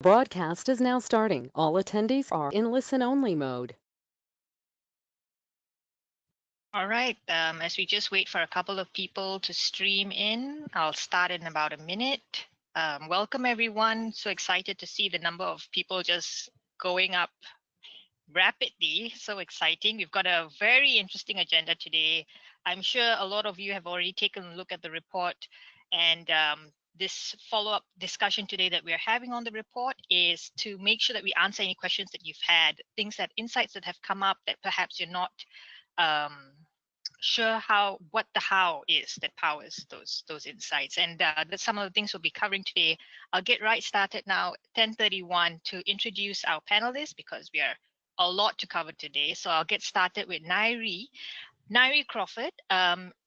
Broadcast is now starting. All attendees are in listen-only mode. All right, as we just wait for a couple of people to stream in, I'll start in about a minute. Welcome everyone. So excited to see the number of people just going up rapidly. So exciting. We've got a very interesting agenda today. I'm sure a lot of you have already taken a look at the report, and this follow-up discussion today that we're having on the report is to make sure that we answer any questions that you've had, insights that have come up that perhaps you're not um, sure what the how is that powers those insights, and that's some of the things we'll be covering today. I'll get right started now, 10:31, to introduce our panelists because we are a lot to cover today. So I'll get started with Ngaire Crowford.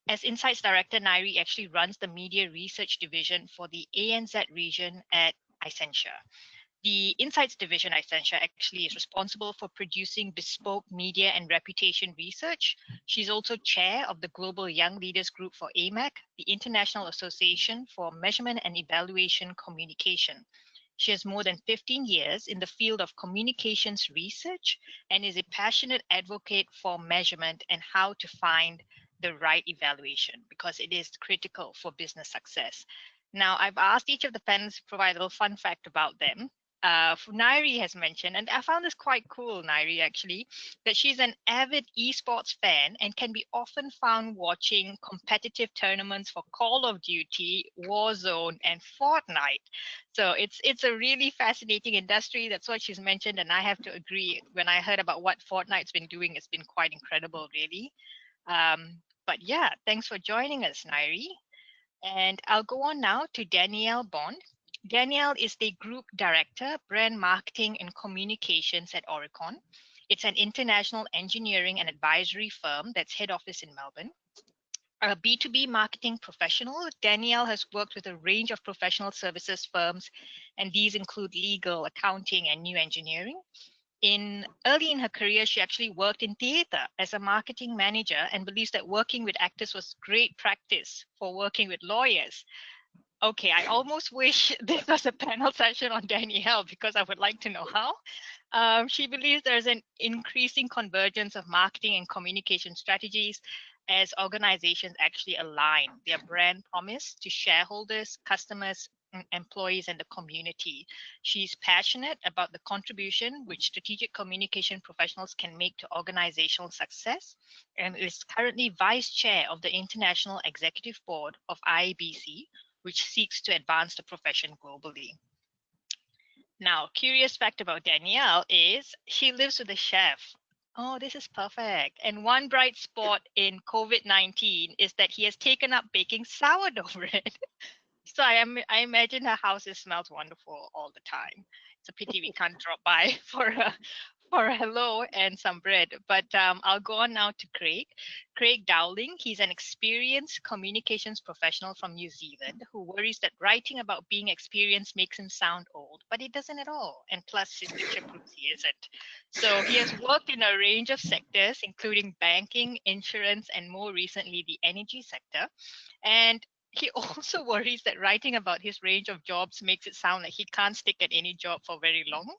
As Insights Director, Ngaire actually runs the Media Research Division for the ANZ region at Isentia. The Insights Division, Isentia, actually is responsible for producing bespoke media and reputation research. She's also chair of the Global Young Leaders Group for AMAC, the International Association for Measurement and Evaluation Communication. She has more than 15 years in the field of communications research and is a passionate advocate for measurement and how to find the right evaluation because it is critical for business success. Now, I've asked each of the panelists to provide a little fun fact about them. Ngaire has mentioned, and I found this quite cool, Ngaire, actually, that she's an avid esports fan and can be often found watching competitive tournaments for Call of Duty, Warzone, and Fortnite. So it's a really fascinating industry. That's what she's mentioned, and I have to agree. When I heard about what Fortnite's been doing, it's been quite incredible, really. But yeah, thanks for joining us, Ngaire. And I'll go on now to Danielle Bond. Danielle is the Group Director, Brand Marketing and Communications at Aurecon. It's an international engineering and advisory firm that's head office in Melbourne. A B2B marketing professional, Danielle has worked with a range of professional services firms, and these include legal, accounting, and new engineering. Early in her career, she actually worked in theater as a marketing manager and believes that working with actors was great practice for working with lawyers. Okay, I almost wish this was a panel session on Danielle because I would like to know how. She believes there's an increasing convergence of marketing and communication strategies as organizations actually align their brand promise to shareholders, customers, employees, and the community. She's passionate about the contribution which strategic communication professionals can make to organizational success and is currently vice chair of the International Executive Board of IABC, which seeks to advance the profession globally. Now, curious fact about Danielle is she lives with a chef. Oh, this is perfect. And one bright spot in COVID-19 is that he has taken up baking sourdough bread. So I imagine her house smells wonderful all the time. It's a pity we can't drop by for a hello and some bread. But I'll go on now to Craig Dowling. He's an experienced communications professional from New Zealand who worries that writing about being experienced makes him sound old, but it doesn't at all. And plus, his picture proves he isn't. So he has worked in a range of sectors, including banking, insurance, and more recently, the energy sector. And he also worries that writing about his range of jobs makes it sound like he can't stick at any job for very long.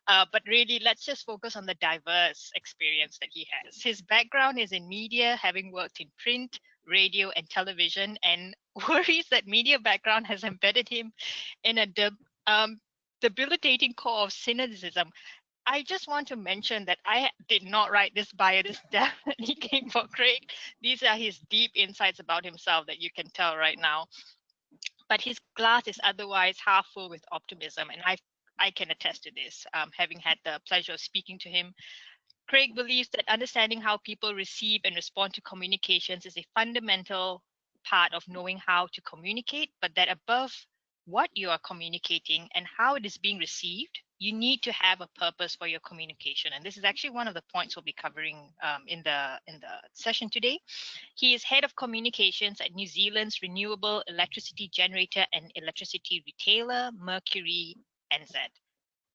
But really, let's just focus on the diverse experience that he has. His background is in media, having worked in print, radio, and television, and worries that media background has embedded him in a debilitating core of cynicism. I just want to mention that I did not write this bio. This definitely came from Craig. These are his deep insights about himself that you can tell right now. But his glass is otherwise half full with optimism, and I can attest to this, having had the pleasure of speaking to him. Craig believes that understanding how people receive and respond to communications is a fundamental part of knowing how to communicate, but that above what you are communicating and how it is being received, you need to have a purpose for your communication. And this is actually one of the points we'll be covering in the session today. He is head of communications at New Zealand's renewable electricity generator and electricity retailer, Mercury NZ.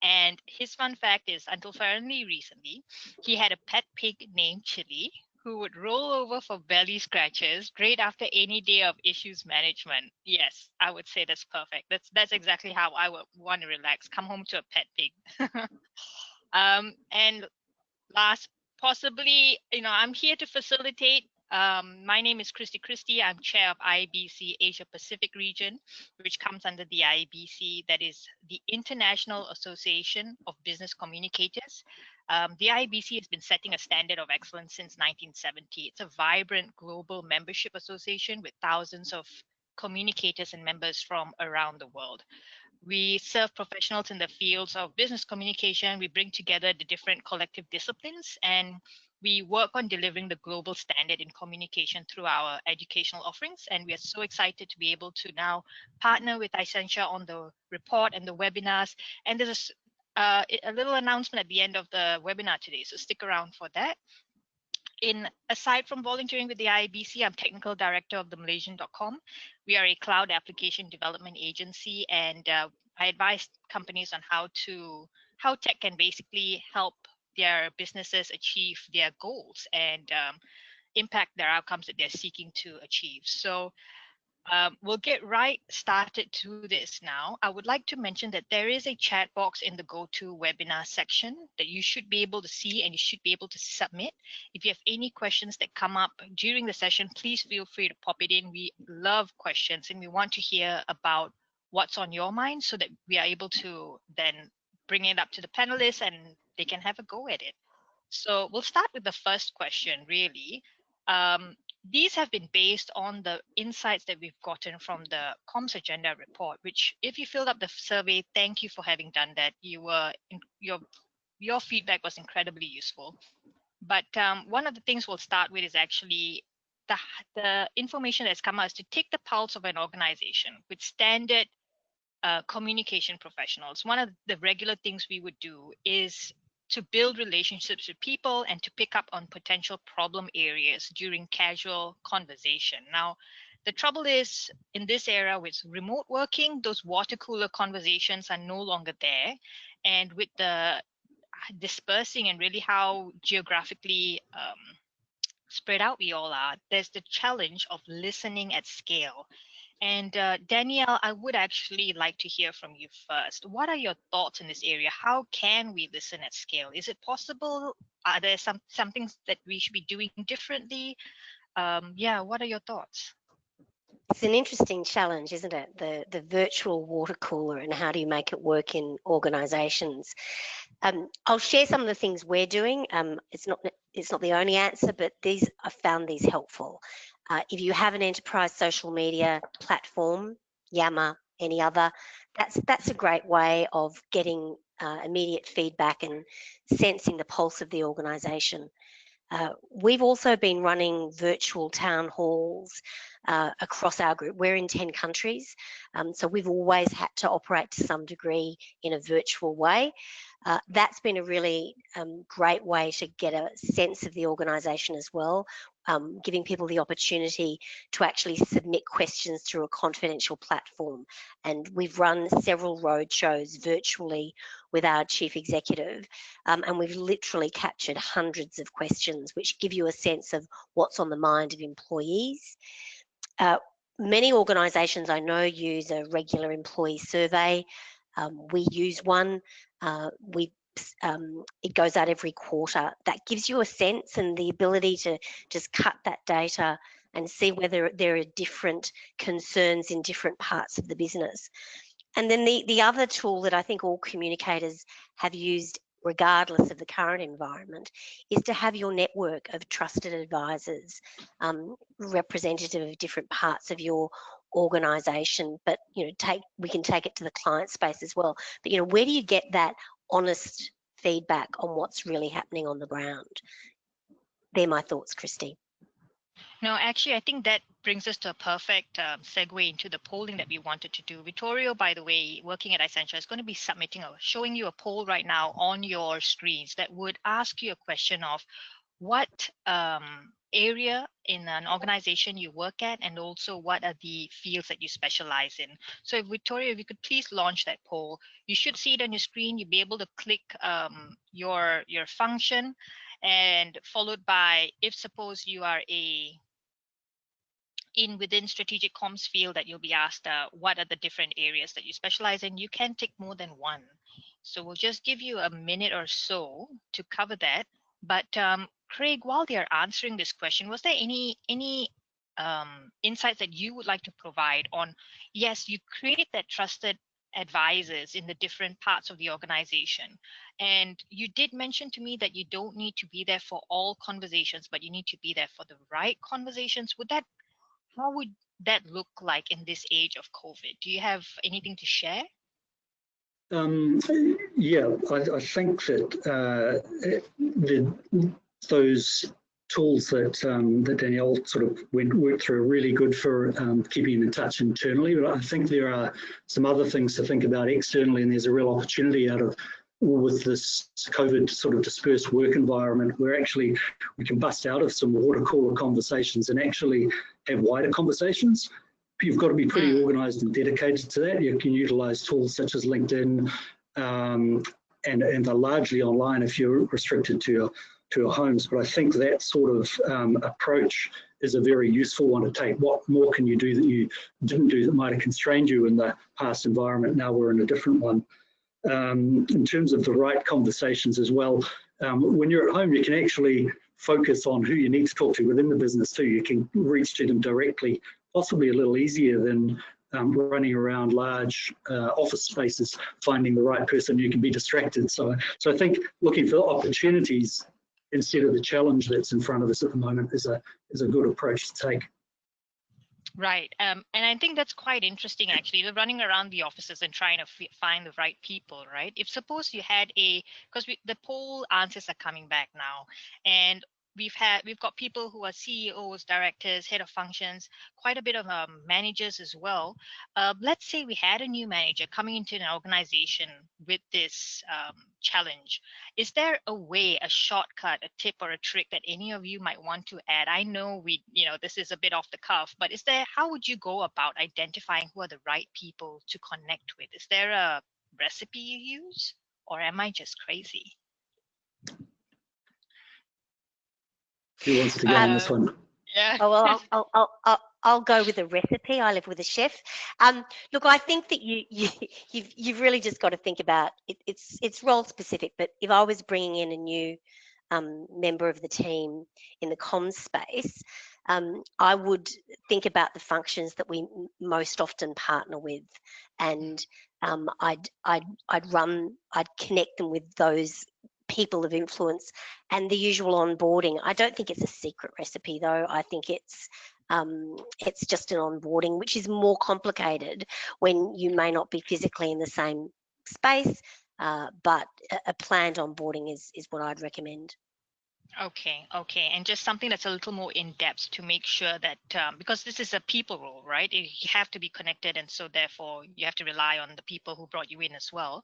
And his fun fact is, until fairly recently, he had a pet pig named Chili, who would roll over for belly scratches great after any day of issues management. Yes, I would say that's perfect. That's exactly how I would want to relax. Come home to a pet pig. And last, possibly, I'm here to facilitate. My name is Kristy Christie. I'm chair of IABC Asia Pacific region, which comes under the IABC, that is the International Association of Business Communicators. The IABC has been setting a standard of excellence since 1970. It's a vibrant global membership association with thousands of communicators and members from around the world. We serve professionals in the fields of business communication. We bring together the different collective disciplines, and we work on delivering the global standard in communication through our educational offerings. And we are so excited to be able to now partner with Isentia on the report and the webinars. And there's a little announcement at the end of the webinar today, so stick around for that. Aside from volunteering with the IABC, I'm technical director of the Malaysian.com. We are a cloud application development agency, and I advise companies on how tech can basically help their businesses achieve their goals and impact their outcomes that they're seeking to achieve. So we'll get right started to this now. I would like to mention that there is a chat box in the go-to webinar section that you should be able to see, and you should be able to submit. If you have any questions that come up during the session, please feel free to pop it in. We love questions, and we want to hear about what's on your mind so that we are able to then bring it up to the panelists and they can have a go at it. So we'll start with the first question, really. These have been based on the insights that we've gotten from the Comms Agenda report, which if you filled up the survey, thank you for having done that. Your feedback was incredibly useful. But one of the things we'll start with is actually the information that's come out is to take the pulse of an organization with standard communication professionals. One of the regular things we would do is to build relationships with people and to pick up on potential problem areas during casual conversation. Now, the trouble is, in this era with remote working, those water cooler conversations are no longer there. And with the dispersing and really how geographically spread out we all are, there's the challenge of listening at scale. And Danielle, I would actually like to hear from you first. What are your thoughts in this area? How can we listen at scale? Is it possible? Are there some things that we should be doing differently? Yeah, what are your thoughts? It's an interesting challenge, isn't it? The virtual water cooler and how do you make it work in organisations? I'll share some of the things we're doing. It's not the only answer, but I found these helpful. If you have an enterprise social media platform, Yammer, any other, that's a great way of getting immediate feedback and sensing the pulse of the organisation. We've also been running virtual town halls across our group. We're in 10 countries, so we've always had to operate to some degree in a virtual way. That's been a really great way to get a sense of the organisation as well, giving people the opportunity to actually submit questions through a confidential platform. And we've run several roadshows virtually with our chief executive, and we've literally captured hundreds of questions which give you a sense of what's on the mind of employees. Many organisations I know use a regular employee survey. We use one. It goes out every quarter. That gives you a sense and the ability to just cut that data and see whether there are different concerns in different parts of the business. And then the other tool that I think all communicators have used, regardless of the current environment, is to have your network of trusted advisors, representative of different parts of your organisation. But we can take it to the client space as well. But where do you get that honest feedback on what's really happening on the ground? They're my thoughts, Kristy. No, actually, I think that brings us to a perfect segue into the polling that we wanted to do. Vittorio, by the way, working at Isentia, is going to be showing you a poll right now on your screens that would ask you a question of what area in an organization you work at, and also what are the fields that you specialize in. So Victoria, if you could please launch that poll. You should see it on your screen. You'll be able to click your function, and followed by, if suppose you are within strategic comms field, that you'll be asked what are the different areas that you specialize in. You can tick more than one. So we'll just give you a minute or so to cover that. But Craig, while they're answering this question, was there any insights that you would like to provide on, yes, you create that trusted advisors in the different parts of the organization. And you did mention to me that you don't need to be there for all conversations, but you need to be there for the right conversations. How would that look like in this age of COVID? Do you have anything to share? Yeah, I think that those tools that Danielle sort of worked through are really good for keeping in touch internally. But I think there are some other things to think about externally, and there's a real opportunity with this COVID sort of dispersed work environment, where actually we can bust out of some water cooler conversations and actually have wider conversations. You've got to be pretty organized and dedicated to that. You can utilize tools such as LinkedIn, and they're largely online if you're restricted to your homes. But I think that sort of approach is a very useful one to take. What more can you do that you didn't do that might have constrained you in the past environment? Now we're in a different one. In terms of the right conversations as well, when you're at home, you can actually focus on who you need to talk to within the business too. You can reach to them directly, possibly a little easier than running around large office spaces, finding the right person. You can be distracted. So I think looking for opportunities instead of the challenge that's in front of us at the moment is a good approach to take. Right. And I think that's quite interesting, actually, the running around the offices and trying to find the right people, right? If suppose you had because the poll answers are coming back now, and we've got people who are CEOs, directors, head of functions, quite a bit of managers as well. Let's say we had a new manager coming into an organization with this challenge. Is there a way, a shortcut, a tip or a trick that any of you might want to add? I know this is a bit off the cuff, but how would you go about identifying who are the right people to connect with? Is there a recipe you use, or am I just crazy? Who wants to go on this one? Yeah. Oh, well, I'll go with a recipe. I live with a chef. Look, I think that you've really just got to think about it. It's role specific. But if I was bringing in a new member of the team in the comms space, I would think about the functions that we most often partner with, and I'd connect them with those people of influence and the usual onboarding. I don't think it's a secret recipe though. I think it's just an onboarding, which is more complicated when you may not be physically in the same space, but a planned onboarding is what I'd recommend. Okay. And just something that's a little more in depth to make sure that, because this is a people role, right? You have to be connected, and so therefore you have to rely on the people who brought you in as well.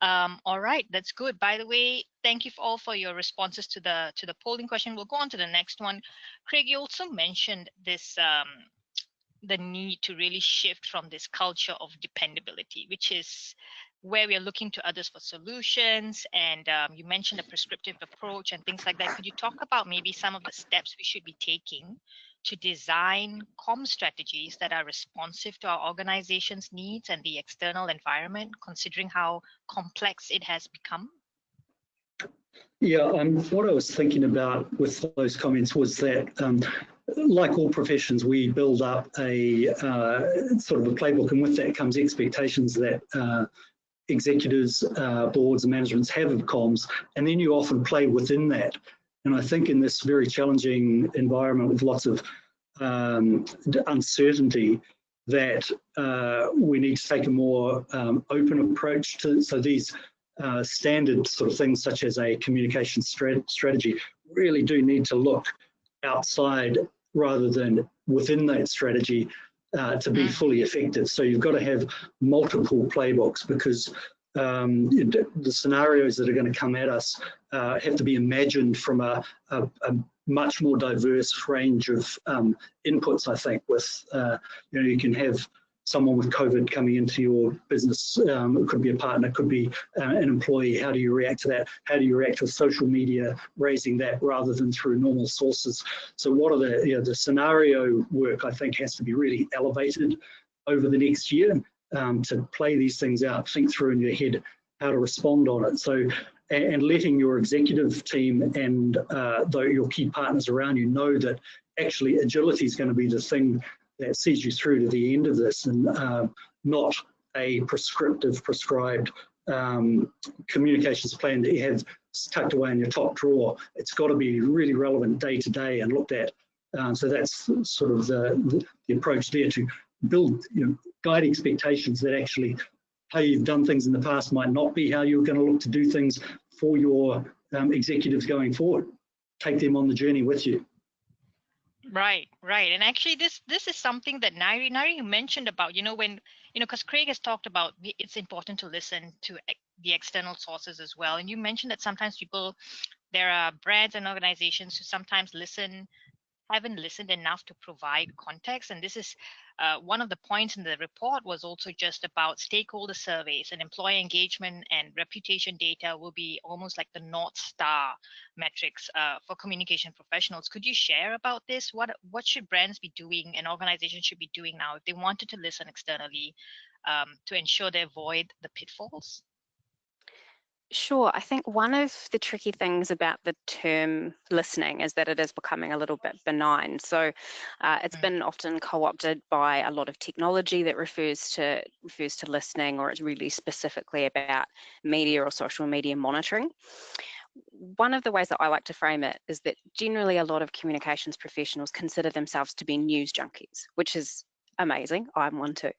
All right, that's good. By the way, thank you all for your responses to the polling question. We'll go on to the next one. Craig, you also mentioned this, the need to really shift from this culture of dependability, which is where we are looking to others for solutions. And you mentioned a prescriptive approach and things like that. Could you talk about maybe some of the steps we should be taking to design comm strategies that are responsive to our organization's needs and the external environment, considering how complex it has become? Yeah, what I was thinking about with those comments was that, like all professions, we build up a sort of a playbook, and with that comes expectations that executives, boards and managements have of comms, and then you often play within that. And I think in this very challenging environment with lots of uncertainty, that we need to take a more open approach to, so these standard sort of things such as a communication strategy really do need to look outside rather than within that strategy to be fully effective. So you've got to have multiple playbooks, because the scenarios that are going to come at us have to be imagined from a much more diverse range of inputs, I think, with, you can have someone with COVID coming into your business. It could be a partner, it could be an employee. How do you react to that? How do you react with social media, raising that rather than through normal sources? So what are the scenario work, I think, has to be really elevated over the next year to play these things out, think through in your head how to respond on it. So, and letting your executive team and your key partners around you know that actually agility is going to be the thing that sees you through to the end of this, and not a prescribed communications plan that you have tucked away in your top drawer. It's got to be really relevant day to day and looked at. So that's sort of the approach there, to build, guide expectations that actually how you've done things in the past might not be how you're going to look to do things for your executives going forward. Take them on the journey with you. Right. And actually this is something that Ngaire, you mentioned about, because Craig has talked about it's important to listen to the external sources as well. And you mentioned that sometimes there are brands and organizations who sometimes haven't listened enough to provide context. And this is one of the points in the report was also just about stakeholder surveys, and employee engagement and reputation data will be almost like the North Star metrics for communication professionals. Could you share about this? What should brands be doing and organizations should be doing now if they wanted to listen externally to ensure they avoid the pitfalls? Sure. I think one of the tricky things about the term listening is that it is becoming a little bit benign. So it's been often co-opted by a lot of technology that refers to listening, or it's really specifically about media or social media monitoring. One of the ways that I like to frame it is that generally a lot of communications professionals consider themselves to be news junkies, which is amazing. I'm one too.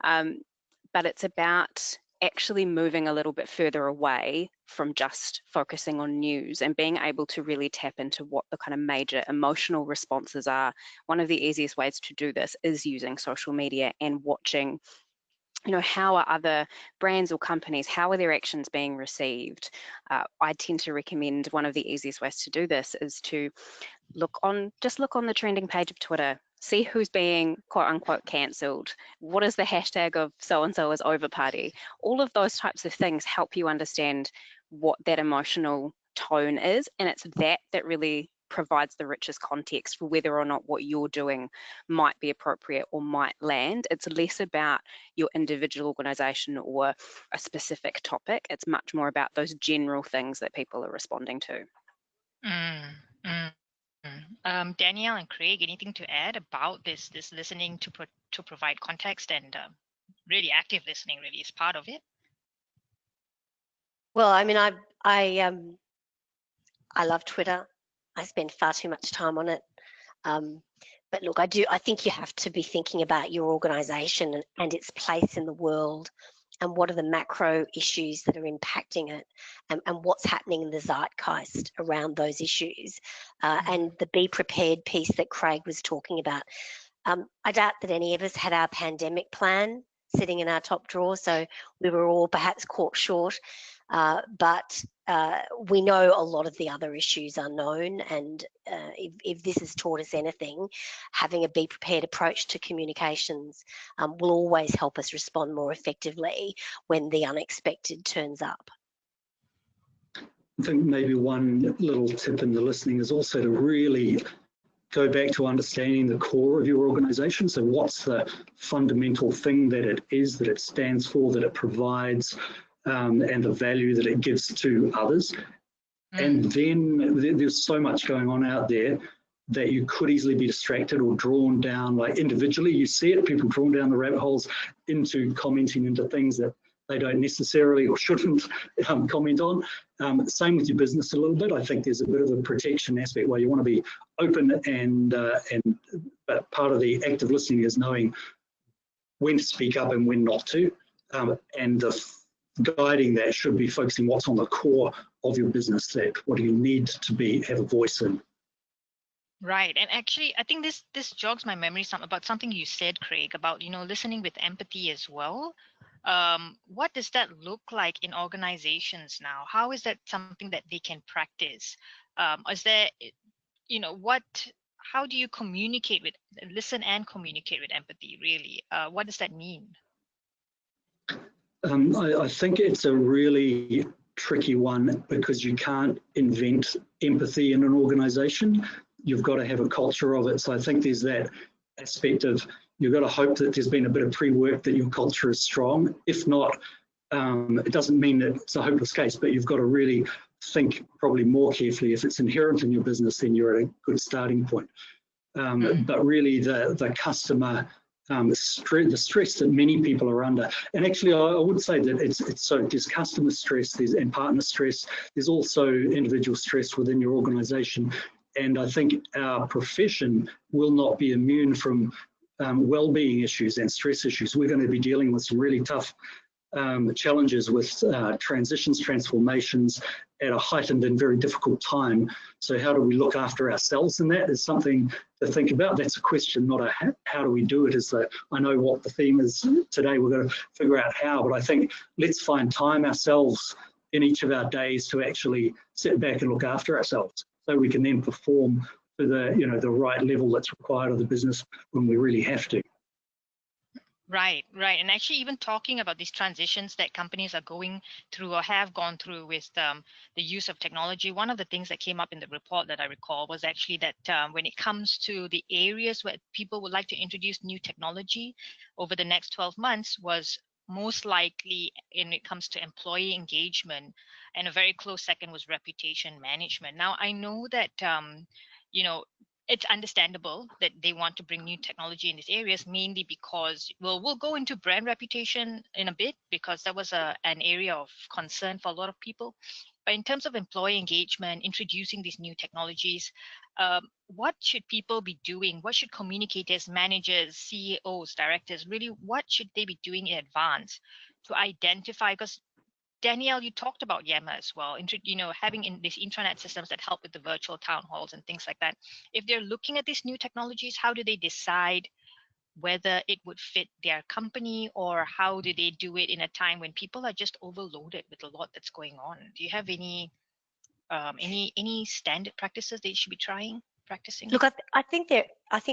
But it's about actually moving a little bit further away from just focusing on news and being able to really tap into what the kind of major emotional responses are. One of the easiest ways to do this is using social media and watching, how are other brands or companies, how are their actions being received? I tend to recommend one of the easiest ways to do this is to look on the trending page of Twitter. See who's being quote unquote cancelled. What is the hashtag of so-and-so is over party? All of those types of things help you understand what that emotional tone is. And it's that really provides the richest context for whether or not what you're doing might be appropriate or might land. It's less about your individual organisation or a specific topic. It's much more about those general things that people are responding to. Danielle and Craig, anything to add about this listening to provide context, and really active listening really is part of it? Well, I mean, I love Twitter. I spend far too much time on it. But look, I think you have to be thinking about your organisation and its place in the world, and what are the macro issues that are impacting it, and what's happening in the zeitgeist around those issues, and the be prepared piece that Craig was talking about. I doubt that any of us had our pandemic plan sitting in our top drawer, so we were all perhaps caught short, but we know a lot of the other issues are known, and if this has taught us anything, having a be prepared approach to communications will always help us respond more effectively when the unexpected turns up. I think maybe one little tip in the listening is also to really go back to understanding the core of your organisation. So what's the fundamental thing that it is, that it stands for, that it provides, and the value that it gives to others. And then there's so much going on out there that you could easily be distracted or drawn down, like individually you see it, people drawn down the rabbit holes into commenting into things that they don't necessarily or shouldn't comment on. Same with your business a little bit. I think there's a bit of a protection aspect where you want to be open, but part of the active listening is knowing when to speak up and when not to. And the guiding that should be focusing what's on the core of your business, that what do you need to have a voice in. Right. And actually, I think this jogs my memory about something you said, Craig, about, listening with empathy as well. What does that look like in organizations now? How is that something that they can practice? how do you communicate with, listen and communicate with empathy, really? What does that mean? I think it's a really tricky one because you can't invent empathy in an organisation. You've got to have a culture of it. So I think there's that aspect of you've got to hope that there's been a bit of pre-work that your culture is strong. If not, it doesn't mean that it's a hopeless case, but you've got to really think probably more carefully. If it's inherent in your business, then you're at a good starting point. But really the customer, the stress that many people are under, and actually I would say that it's so there's customer stress, and partner stress, there's also individual stress within your organisation, and I think our profession will not be immune from well-being issues and stress issues. We're going to be dealing with some really tough challenges with transitions, transformations at a heightened and very difficult time. So how do we look after ourselves? And that is something to think about. That's a question, not a how do we do it. I know what the theme is today. We're going to figure out how, but I think let's find time ourselves in each of our days to actually sit back and look after ourselves so we can then perform to the right level that's required of the business when we really have to. Right. And actually even talking about these transitions that companies are going through or have gone through with the use of technology, one of the things that came up in the report that I recall was actually that when it comes to the areas where people would like to introduce new technology over the next 12 months was most likely when it comes to employee engagement, and a very close second was reputation management. Now, I know that, it's understandable that they want to bring new technology in these areas, mainly because, well, we'll go into brand reputation in a bit because that was an area of concern for a lot of people. But in terms of employee engagement, introducing these new technologies, what should people be doing? What should communicators, managers, CEOs, directors, really, what should they be doing in advance to identify? Because Danielle, you talked about Yammer as well, having in these intranet systems that help with the virtual town halls and things like that. If they're looking at these new technologies, how do they decide whether it would fit their company, or how do they do it in a time when people are just overloaded with a lot that's going on? Do you have any standard practices they should be practicing? Look, I think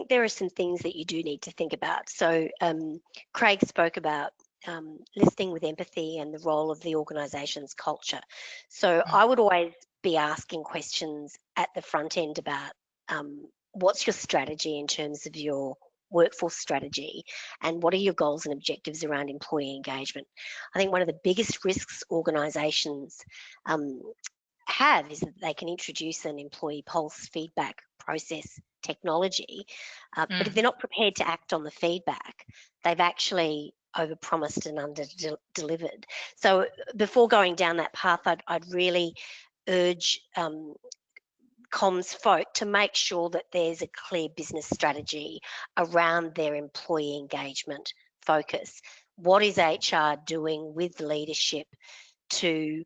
there are some things that you do need to think about. So Craig spoke about listening with empathy and the role of the organisation's culture. So I would always be asking questions at the front end about what's your strategy in terms of your workforce strategy, and what are your goals and objectives around employee engagement. I think one of the biggest risks organisations have is that they can introduce an employee pulse feedback process technology, but if they're not prepared to act on the feedback, they've actually overpromised and under-delivered. So before going down that path, I'd really urge comms folk to make sure that there's a clear business strategy around their employee engagement focus. What is HR doing with leadership to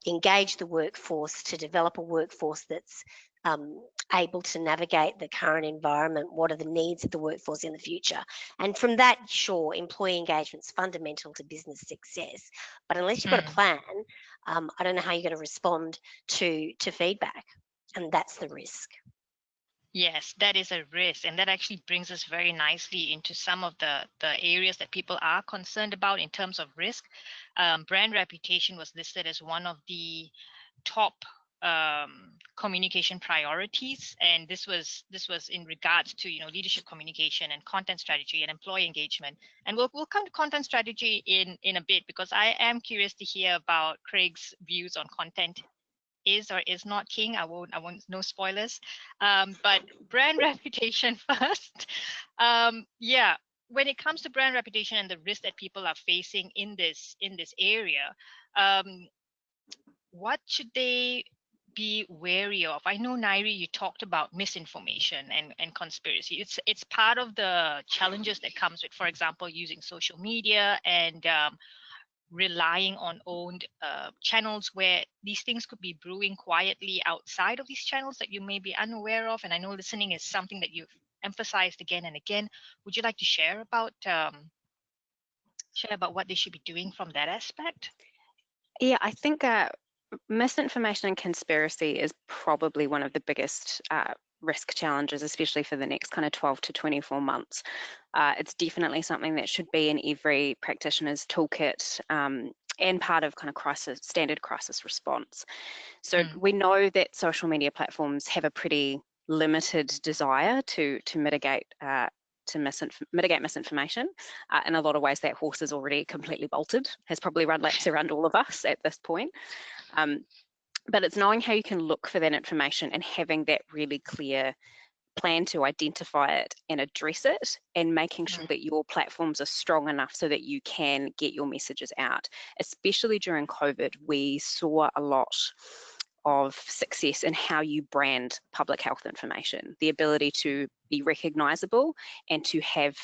engage the workforce, to develop a workforce that's able to navigate the current environment? What are the needs of the workforce in the future? And from that, sure, employee engagement is fundamental to business success. But unless you've got a plan, I don't know how you're going to respond to feedback. And that's the risk. Yes, that is a risk. And that actually brings us very nicely into some of the areas that people are concerned about in terms of risk. Brand reputation was listed as one of the top communication priorities, and this was in regards to leadership communication and content strategy and employee engagement. And we'll come to content strategy in a bit, because I am curious to hear about Craig's views on content is or is not king. I won't no spoilers, but brand reputation first. When it comes to brand reputation and the risk that people are facing in this area, what should they be wary of? I know, Ngaire, you talked about misinformation and conspiracy. It's part of the challenges that comes with, for example, using social media and relying on owned channels where these things could be brewing quietly outside of these channels that you may be unaware of. And I know listening is something that you've emphasized again and again. Would you like to share about what they should be doing from that aspect? Yeah, I think misinformation and conspiracy is probably one of the biggest risk challenges, especially for the next kind of 12 to 24 months. It's definitely something that should be in every practitioner's toolkit and part of kind of standard crisis response. So we know that social media platforms have a pretty limited desire to mitigate misinformation. In a lot of ways, that horse is already completely bolted, has probably run laps around all of us at this point. But it's knowing how you can look for that information and having that really clear plan to identify it and address it, and making sure that your platforms are strong enough so that you can get your messages out. Especially during COVID, we saw a lot of success in how you brand public health information, the ability to be recognizable and to have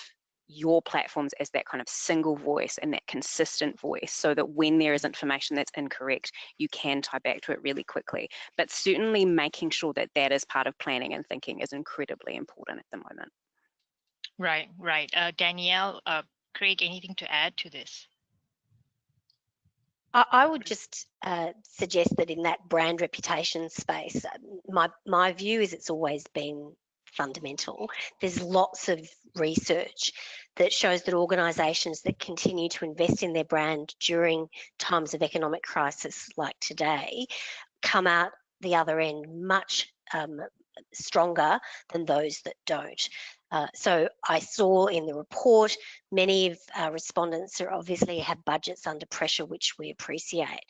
your platforms as that kind of single voice and that consistent voice, so that when there is information that's incorrect, you can tie back to it really quickly. But certainly making sure that that is part of planning and thinking is incredibly important at the moment. Right. Danielle, Craig, anything to add to this? I would just suggest that in that brand reputation space, my view is it's always been fundamental. There's lots of research that shows that organisations that continue to invest in their brand during times of economic crisis like today come out the other end much stronger than those that don't. So I saw in the report, many of our respondents are obviously have budgets under pressure, which we appreciate.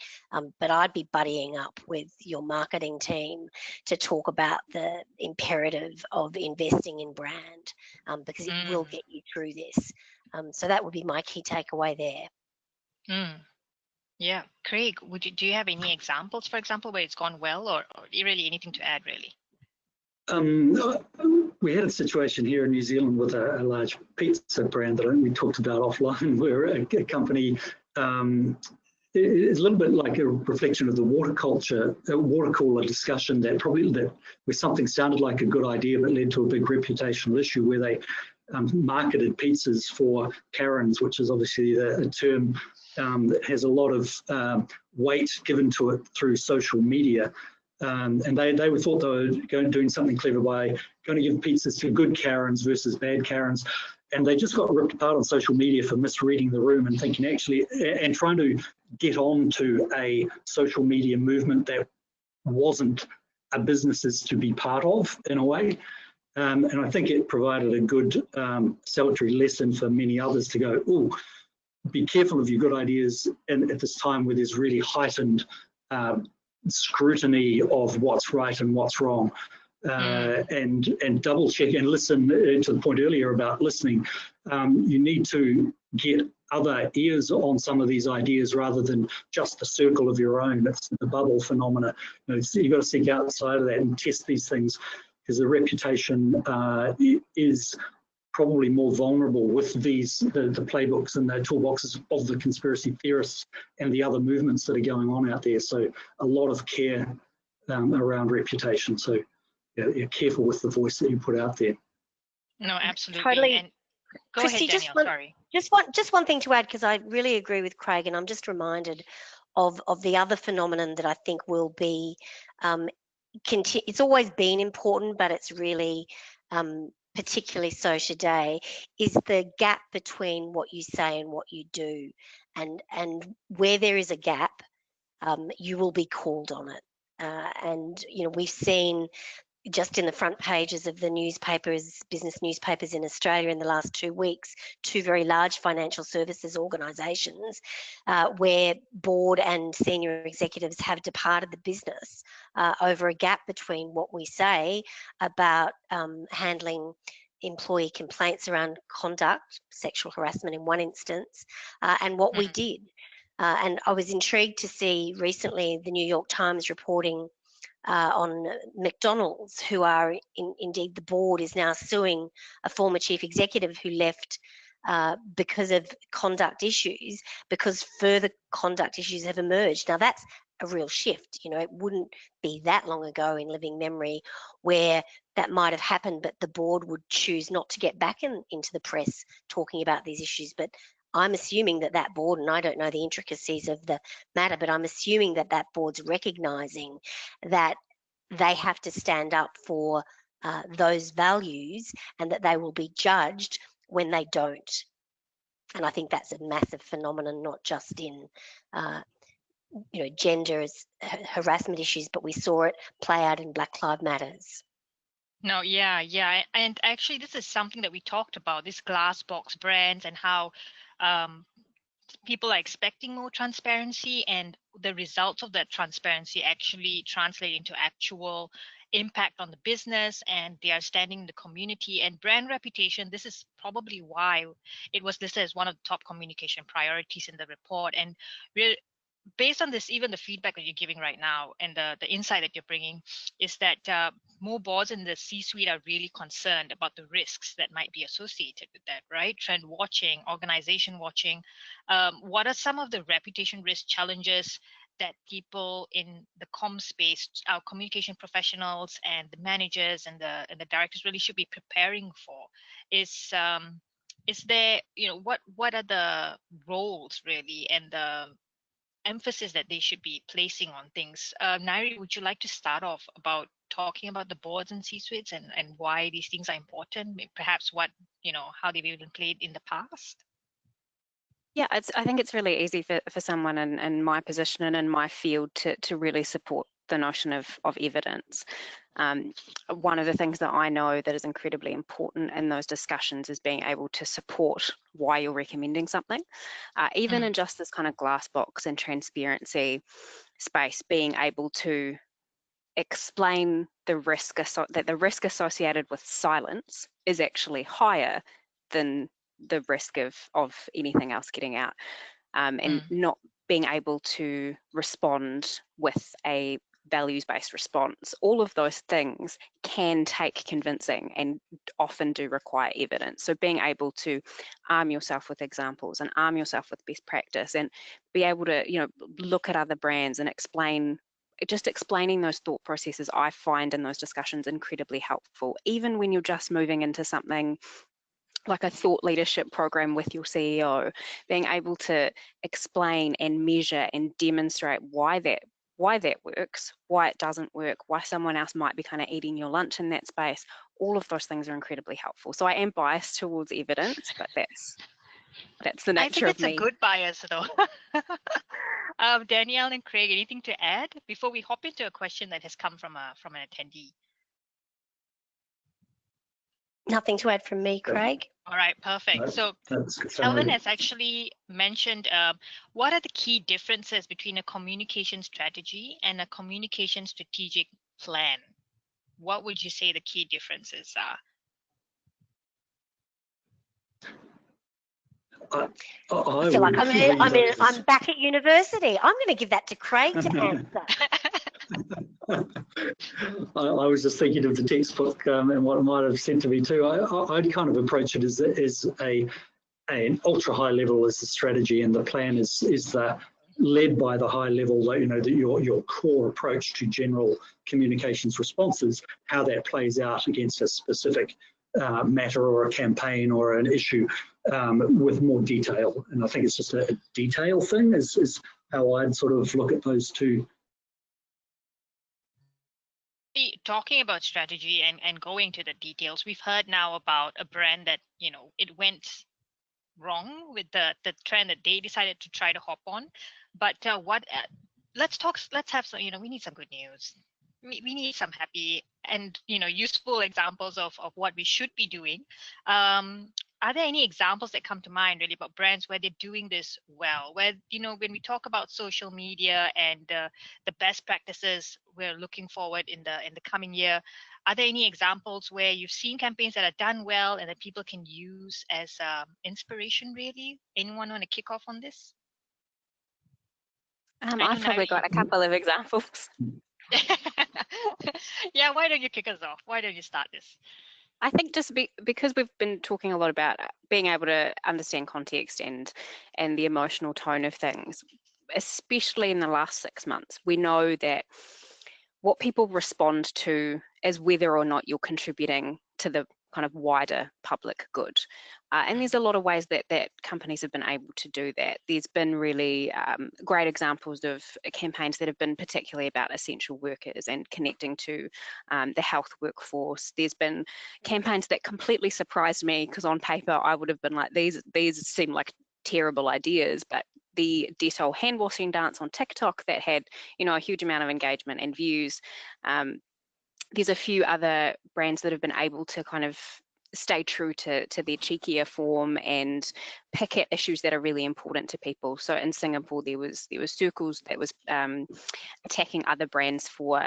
But I'd be buddying up with your marketing team to talk about the imperative of investing in brand, because it will get you through this. So that would be my key takeaway there. Yeah, Craig, do you have any examples, for example, where it's gone well, or really anything to add, really? We had a situation here in New Zealand with a large pizza brand that we talked about offline, where a company is a little bit like a reflection of the water cooler discussion that where something sounded like a good idea but led to a big reputational issue, where they marketed pizzas for Karens, which is obviously a term that has a lot of weight given to it through social media. And they thought they were doing something clever by going to give pizzas to good Karens versus bad Karens. And they just got ripped apart on social media for misreading the room and thinking and trying to get on to a social media movement that wasn't a business to be part of, in a way. And I think it provided a good salutary lesson for many others to go, oh, be careful of your good ideas and at this time where there's really heightened scrutiny of what's right and what's wrong, and double check and listen. To the point earlier about listening, you need to get other ears on some of these ideas rather than just the circle of your own. It's the bubble phenomena. You've got to seek outside of that and test these things, because the reputation is probably more vulnerable with the playbooks and the toolboxes of the conspiracy theorists and the other movements that are going on out there. So a lot of care around reputation. So you're careful with the voice that you put out there. No, absolutely. Totally. And go Kristy, ahead, Danielle, sorry. Just one thing to add, because I really agree with Craig, and I'm just reminded of the other phenomenon that I think will be, it's always been important, but it's really particularly so today, is the gap between what you say and what you do. And where there is a gap, you will be called on it. And, we've seen just in the front pages of the newspapers, business newspapers in Australia in the last 2 weeks, two very large financial services organisations where board and senior executives have departed the business over a gap between what we say about handling employee complaints around conduct, sexual harassment in one instance, and what we did. And I was intrigued to see recently the New York Times reporting on McDonald's, who are indeed the board is now suing a former chief executive who left because of conduct issues, because further conduct issues have emerged. Now that's a real shift. It wouldn't be that long ago in living memory where that might have happened, but the board would choose not to get back into the press talking about these issues. But I'm assuming that board, and I don't know the intricacies of the matter, but I'm assuming that board's recognising that they have to stand up for those values, and that they will be judged when they don't. And I think that's a massive phenomenon, not just in gender harassment issues, but we saw it play out in Black Lives Matters. No, yeah. And actually, this is something that we talked about, this glass box brands and how people are expecting more transparency, and the results of that transparency actually translate into actual impact on the business, and they are standing in the community. And brand reputation, this is probably why it was listed as one of the top communication priorities in the report. And we're based on this, even the feedback that you're giving right now and the insight that you're bringing, is that more boards in the C-suite are really concerned about the risks that might be associated with that, right? Trend watching, organization watching. What are some of the reputation risk challenges that people in the comm space, our communication professionals and the managers and the directors really should be preparing for? Is there, what are the roles really and the emphasis that they should be placing on things? Ngaire, would you like to start off about talking about the boards and C-suites and why these things are important? Perhaps what, how they've even played in the past? Yeah, I think it's really easy for someone in my position and in my field to really support the notion of evidence. One of the things that I know that is incredibly important in those discussions is being able to support why you're recommending something. Even in just this kind of glass box and transparency space, being able to explain the risk that the risk associated with silence is actually higher than the risk of anything else getting out, and not being able to respond with a values-based response. All of those things can take convincing and often do require evidence. So being able to arm yourself with examples and arm yourself with best practice and be able to, look at other brands and explaining those thought processes, I find in those discussions incredibly helpful. Even when you're just moving into something like a thought leadership program with your CEO, being able to explain and measure and demonstrate why that works, why it doesn't work, why someone else might be kind of eating your lunch in that space. All of those things are incredibly helpful. So I am biased towards evidence, but that's the nature of me. I think it's a good bias though. Danielle and Craig, anything to add before we hop into a question that has come from an attendee? Nothing to add from me, Craig. All right, perfect. So Ellen has actually mentioned what are the key differences between a communication strategy and a communication strategic plan? What would you say the key differences are? I feel like I'm back at university. I'm going to give that to Craig to answer. I was just thinking of the textbook and what it might have said to me too. I'd kind of approach it as an ultra high level as the strategy, and the plan is the led by the high level, that your core approach to general communications responses, how that plays out against a specific matter or a campaign or an issue with more detail. And I think it's just a detail thing is how I'd sort of look at those two. Talking about strategy and going to the details, we've heard now about a brand that, it went wrong with the trend that they decided to try to hop on. But let's have some, we need some good news. We need some happy and, useful examples of what we should be doing. Are there any examples that come to mind really about brands where they're doing this well, where, when we talk about social media and the best practices we're looking forward in the coming year, are there any examples where you've seen campaigns that are done well and that people can use as inspiration really? Anyone want to kick off on this? I've probably got a couple of examples. Yeah, why don't you kick us off? Why don't you start this? I think just because we've been talking a lot about being able to understand context and the emotional tone of things, especially in the last 6 months, we know that what people respond to is whether or not you're contributing to the kind of wider public good. And there's a lot of ways that companies have been able to do that. There's been really great examples of campaigns that have been particularly about essential workers and connecting to the health workforce. There's been campaigns that completely surprised me, because on paper I would have been like, these seem like terrible ideas, but the Dettol hand washing dance on TikTok that had, you know, a huge amount of engagement and views. There's a few other brands that have been able to kind of stay true to their cheekier form and pick at issues that are really important to people. So in Singapore, there was Circles that was attacking other brands for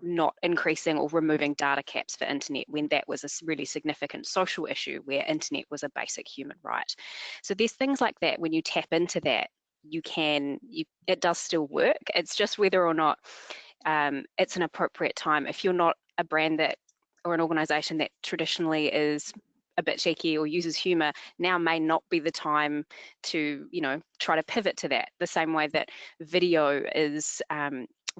not increasing or removing data caps for internet, when that was a really significant social issue where internet was a basic human right. So there's things like that. When you tap into that, it does still work. It's just whether or not it's an appropriate time. If you're not a brand that, or an organization that traditionally is a bit cheeky or uses humor, now may not be the time to, you know, try to pivot to that. The same way that video is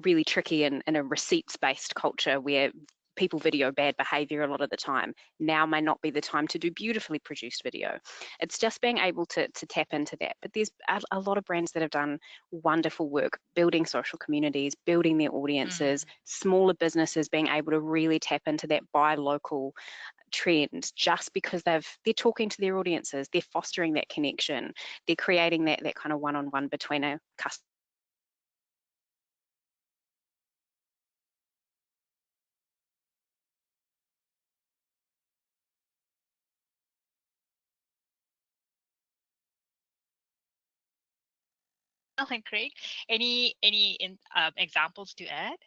really tricky in a receipts-based culture where people video bad behavior a lot of the time. Now may not be the time to do beautifully produced video. It's just being able to tap into that. But there's a lot of brands that have done wonderful work building social communities, building their audiences, smaller businesses being able to really tap into that buy local trend, just because they're talking to their audiences, they're fostering that connection, they're creating that kind of one-on-one between a customer. Craig, any examples to add?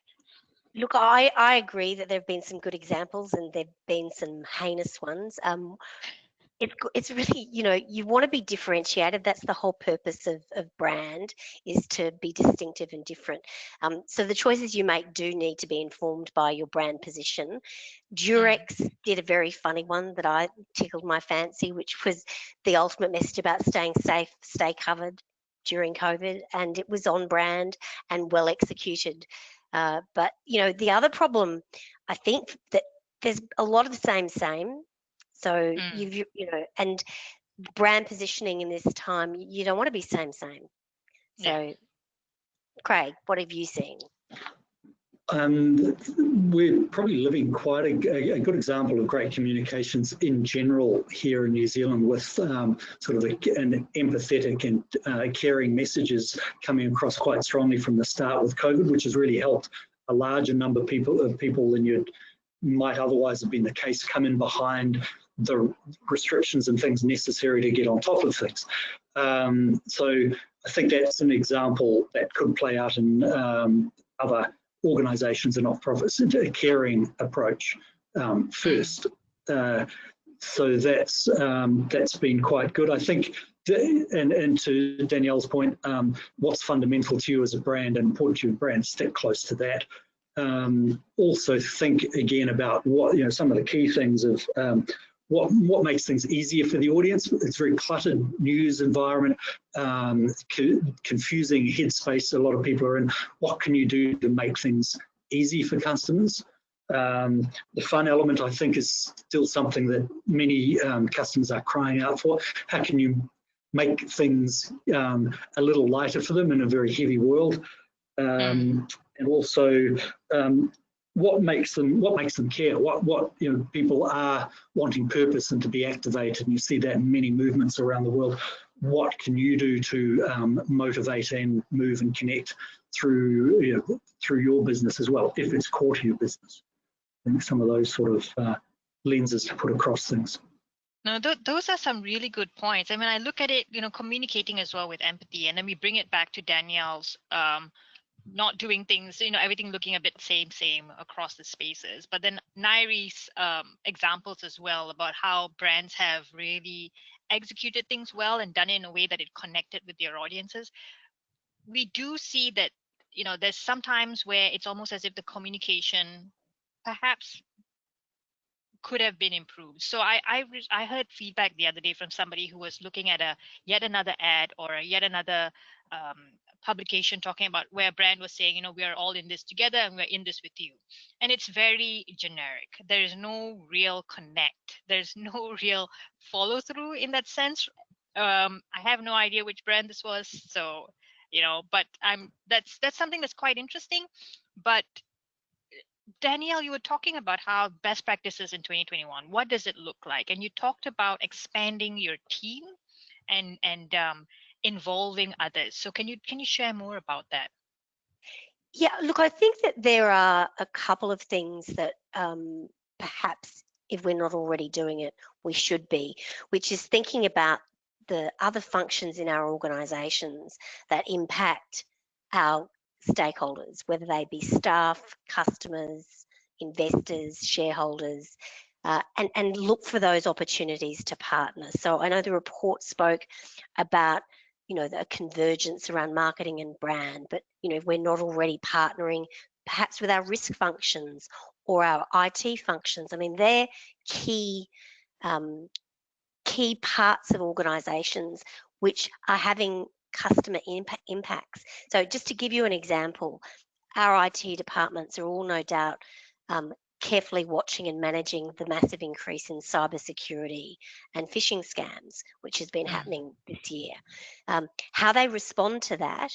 Look, I agree that there have been some good examples and there have been some heinous ones. It's really, you know, you want to be differentiated. That's the whole purpose of brand, is to be distinctive and different. So the choices you make do need to be informed by your brand position. Durex did a very funny one that I tickled my fancy, which was the ultimate message about staying safe, stay covered during COVID, and it was on brand and well executed. But, you know, the other problem, I think that there's a lot of the same. So you know, and brand positioning in this time, you don't want to be same. So, yeah. Craig, what have you seen? We're probably living quite a good example of great communications in general here in New Zealand, with sort of an empathetic and caring messages coming across quite strongly from the start with COVID, which has really helped a larger number of people than you might otherwise have been the case come in behind the restrictions and things necessary to get on top of things. So I think that's an example that could play out in other organisations and not-for-profits, into a caring approach first. So that's been quite good. I think, and to Danielle's point, what's fundamental to you as a brand and important to your brand, stick close to that. Also think again about what, you know, some of the key things of what makes things easier for the audience. It's a very cluttered news environment, confusing headspace a lot of people are in. What can you do to make things easy for customers? The fun element, I think, is still something that many customers are crying out for. How can you make things a little lighter for them in a very heavy world? And also, what makes them care? What you know, people are wanting purpose and to be activated, and you see that in many movements around the world. What can you do to motivate and move and connect through, you know, through your business as well, if it's core to your business? I think some of those sort of lenses to put across things. No, those are some really good points. I mean, I look at it, you know, communicating as well with empathy, and then we bring it back to Danielle's not doing things, you know, everything looking a bit same across the spaces. But then Ngaire's examples as well about how brands have really executed things well and done it in a way that it connected with their audiences. We do see that, you know, there's sometimes where it's almost as if the communication perhaps could have been improved. So I heard feedback the other day from somebody who was looking at yet another ad or yet another publication talking about where a brand was saying, we are all in this together and we're in this with you. And it's very generic. There is no real connect. There's no real follow through in that sense. I have no idea which brand this was, so but that's something that's quite interesting. But Danielle, you were talking about how best practices in 2021, what does it look like? And you talked about expanding your team and involving others. So can you share more about that? Yeah, look, I think that there are a couple of things that perhaps if we're not already doing it, we should be, which is thinking about the other functions in our organisations that impact our stakeholders, whether they be staff, customers, investors, shareholders, and look for those opportunities to partner. So I know the report spoke about the convergence around marketing and brand, but if we're not already partnering perhaps with our risk functions or our IT functions, I mean, they're key parts of organisations which are having customer impacts. So just to give you an example, our IT departments are all no doubt carefully watching and managing the massive increase in cybersecurity and phishing scams, which has been happening this year. How they respond to that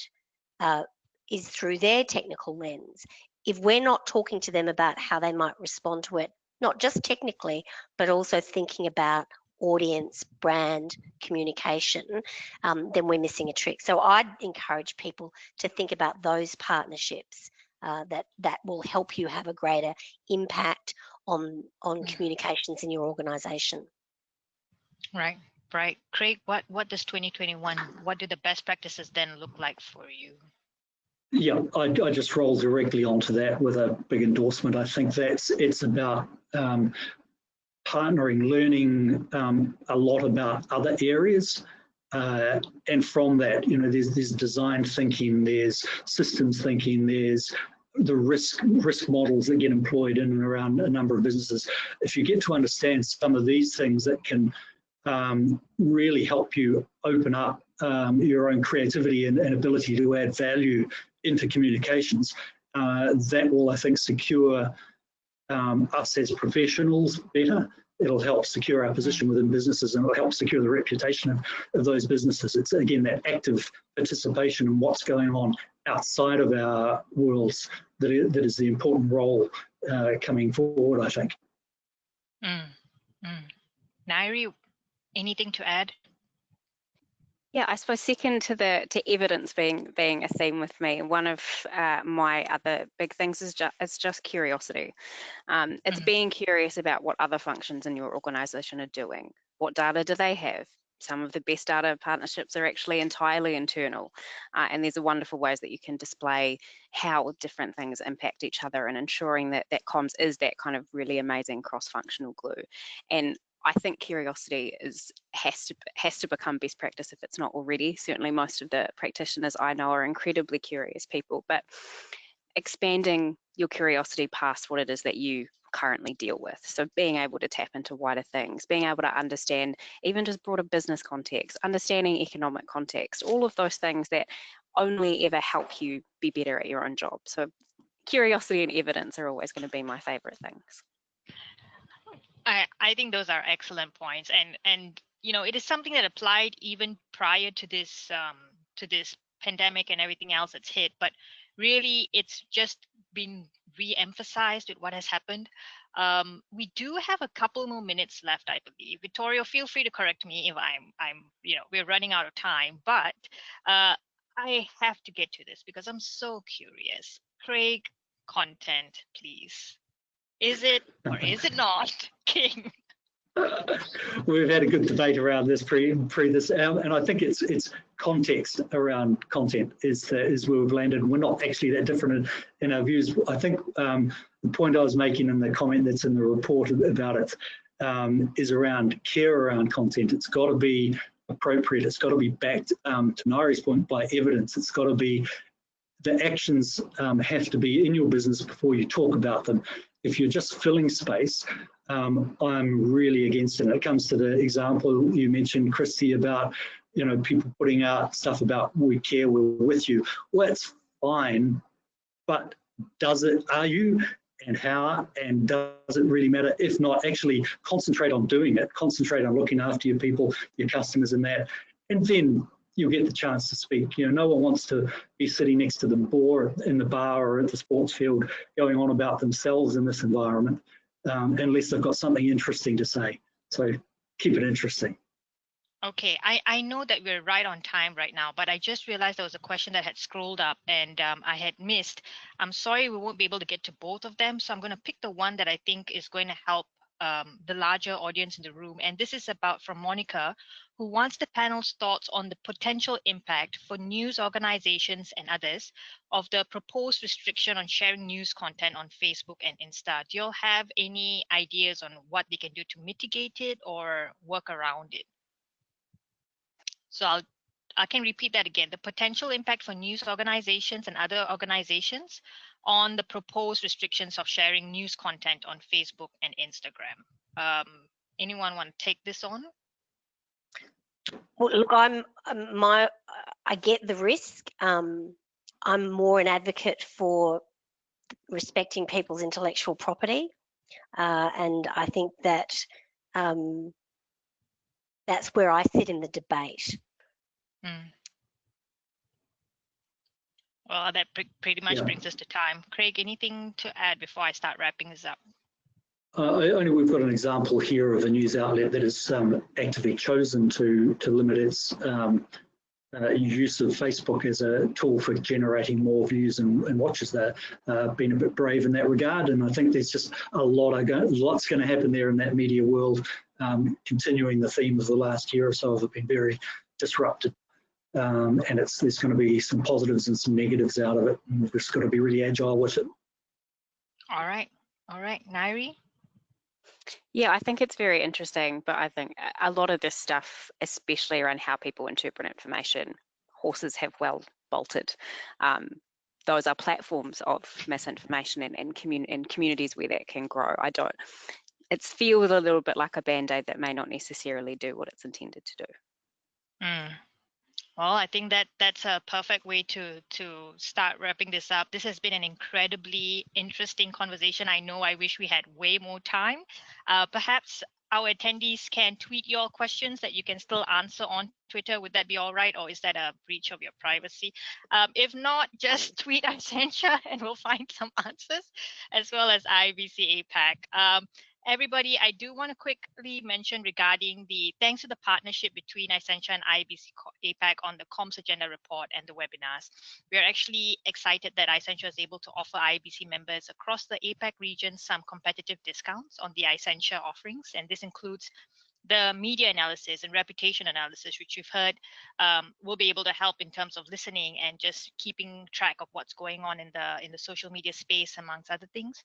is through their technical lens. If we're not talking to them about how they might respond to it, not just technically, but also thinking about audience, brand, communication, then we're missing a trick. So I'd encourage people to think about those partnerships that will help you have a greater impact on communications in your organisation. Right. Craig, what does 2021, what do the best practices then look like for you? Yeah, I just roll directly onto that with a big endorsement. I think it's about partnering, learning a lot about other areas, and from that, there's design thinking, there's systems thinking, there's the risk models that get employed in and around a number of businesses. If you get to understand some of these things, that can really help you open up your own creativity and ability to add value into communications. That will, I think, secure us as professionals better. It'll help secure our position within businesses, and it'll help secure the reputation of those businesses. It's, again, that active participation in what's going on outside of our worlds that is the important role coming forward, I think. Ngaire, anything to add? Yeah, I suppose second to evidence being a theme with me. One of my other big things is just curiosity. It's being curious about what other functions in your organisation are doing. What data do they have? Some of the best data partnerships are actually entirely internal, and there's wonderful ways that you can display how different things impact each other, and ensuring that comms is that kind of really amazing cross-functional glue. And I think curiosity has to become best practice if it's not already. Certainly most of the practitioners I know are incredibly curious people, but expanding your curiosity past what it is that you currently deal with. So being able to tap into wider things, being able to understand even just broader business context, understanding economic context, all of those things that only ever help you be better at your own job. So curiosity and evidence are always going to be my favorite things. I think those are excellent points, and it is something that applied even prior to this pandemic and everything else that's hit, but really it's just been re-emphasized with what has happened. We do have a couple more minutes left, I believe. Vittorio, feel free to correct me if we're running out of time, but I have to get to this because I'm so curious. Craig, content, please. Is it or is it not king? We've had a good debate around this pre this, and I think it's context around content is where we've landed. We're not actually that different in our views. I think the point I was making in the comment that's in the report about it is around care around content. It's got to be appropriate. It's got to be backed, to Ngaire's point, by evidence. It's got to be, the actions have to be in your business before you talk about them. If you're just filling space, I'm really against it. It comes to the example you mentioned, Kristy, about people putting out stuff about we care, we're with you. Well, that's fine, but are you, and how, and does it really matter? If not, actually concentrate on doing it, concentrate on looking after your people, your customers and that, and then you'll get the chance to speak. No one wants to be sitting next to them or in the bar or at the sports field going on about themselves in this environment, unless they've got something interesting to say. So keep it interesting. Okay, I know that we're right on time right now, but I just realized there was a question that had scrolled up and I had missed. I'm sorry we won't be able to get to both of them, so I'm going to pick the one that I think is going to help the larger audience in the room. And this is from Monica, who wants the panel's thoughts on the potential impact for news organizations and others of the proposed restriction on sharing news content on Facebook and Insta. Do you all have any ideas on what they can do to mitigate it or work around it? So I can repeat that again. The potential impact for news organizations and other organizations on the proposed restrictions of sharing news content on Facebook and Instagram. Anyone want to take this on? Well, look, I get the risk. I'm more an advocate for respecting people's intellectual property, and I think that that's where I sit in the debate. Well, that pretty much brings us to time. Craig, anything to add before I start wrapping this up? Only we've got an example here of a news outlet that has actively chosen to limit its use of Facebook as a tool for generating more views and watches. They've been a bit brave in that regard, and I think there's just lots going to happen there in that media world, continuing the theme of the last year or so have been very disrupted. And there's going to be some positives and some negatives out of it, and we've just got to be really agile with it. All right, Ngaire? Yeah, I think it's very interesting, but I think a lot of this stuff, especially around how people interpret information, horses have well bolted. Those are platforms of misinformation and communities where that can grow. It feels a little bit like a band-aid that may not necessarily do what it's intended to do. Well, I think that's a perfect way to start wrapping this up. This has been an incredibly interesting conversation. I wish we had way more time. Perhaps our attendees can tweet your questions that you can still answer on Twitter. Would that be all right, or is that a breach of your privacy? If not, just tweet Isentia and we'll find some answers, as well as IABC APAC. Everybody, I do want to quickly mention regarding thanks to the partnership between Isentia and IABC APAC on the Comms Agenda report and the webinars. We are actually excited that Isentia is able to offer IABC members across the APAC region some competitive discounts on the Isentia offerings, and this includes the media analysis and reputation analysis, which you've heard, will be able to help in terms of listening and just keeping track of what's going on in the social media space, amongst other things.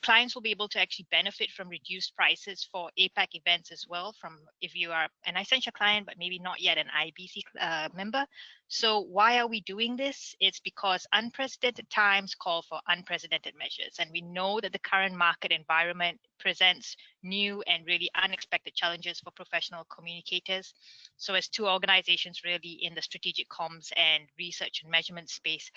Clients will be able to actually benefit from reduced prices for APAC events as well, from if you are an Isentia client but maybe not yet an IABC member. So why are we doing this? It's because unprecedented times call for unprecedented measures, and we know that the current market environment presents new and really unexpected challenges for professional communicators. So as two organizations really in the strategic comms and research and measurement space,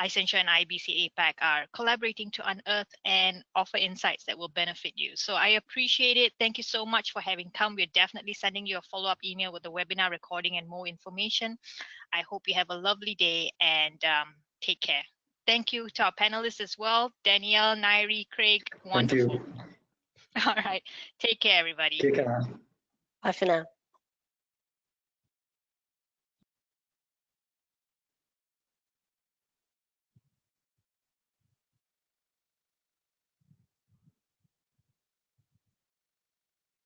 Isentia and IABC APAC are collaborating to unearth and offer insights that will benefit you. So I appreciate it. Thank you so much for having come. We're definitely sending you a follow-up email with the webinar recording and more information. I hope you have a lovely day and take care. Thank you to our panelists as well, Danielle, Ngaire, Craig. Wonderful. Thank you. All right. Take care, everybody. Take care. Bye for now.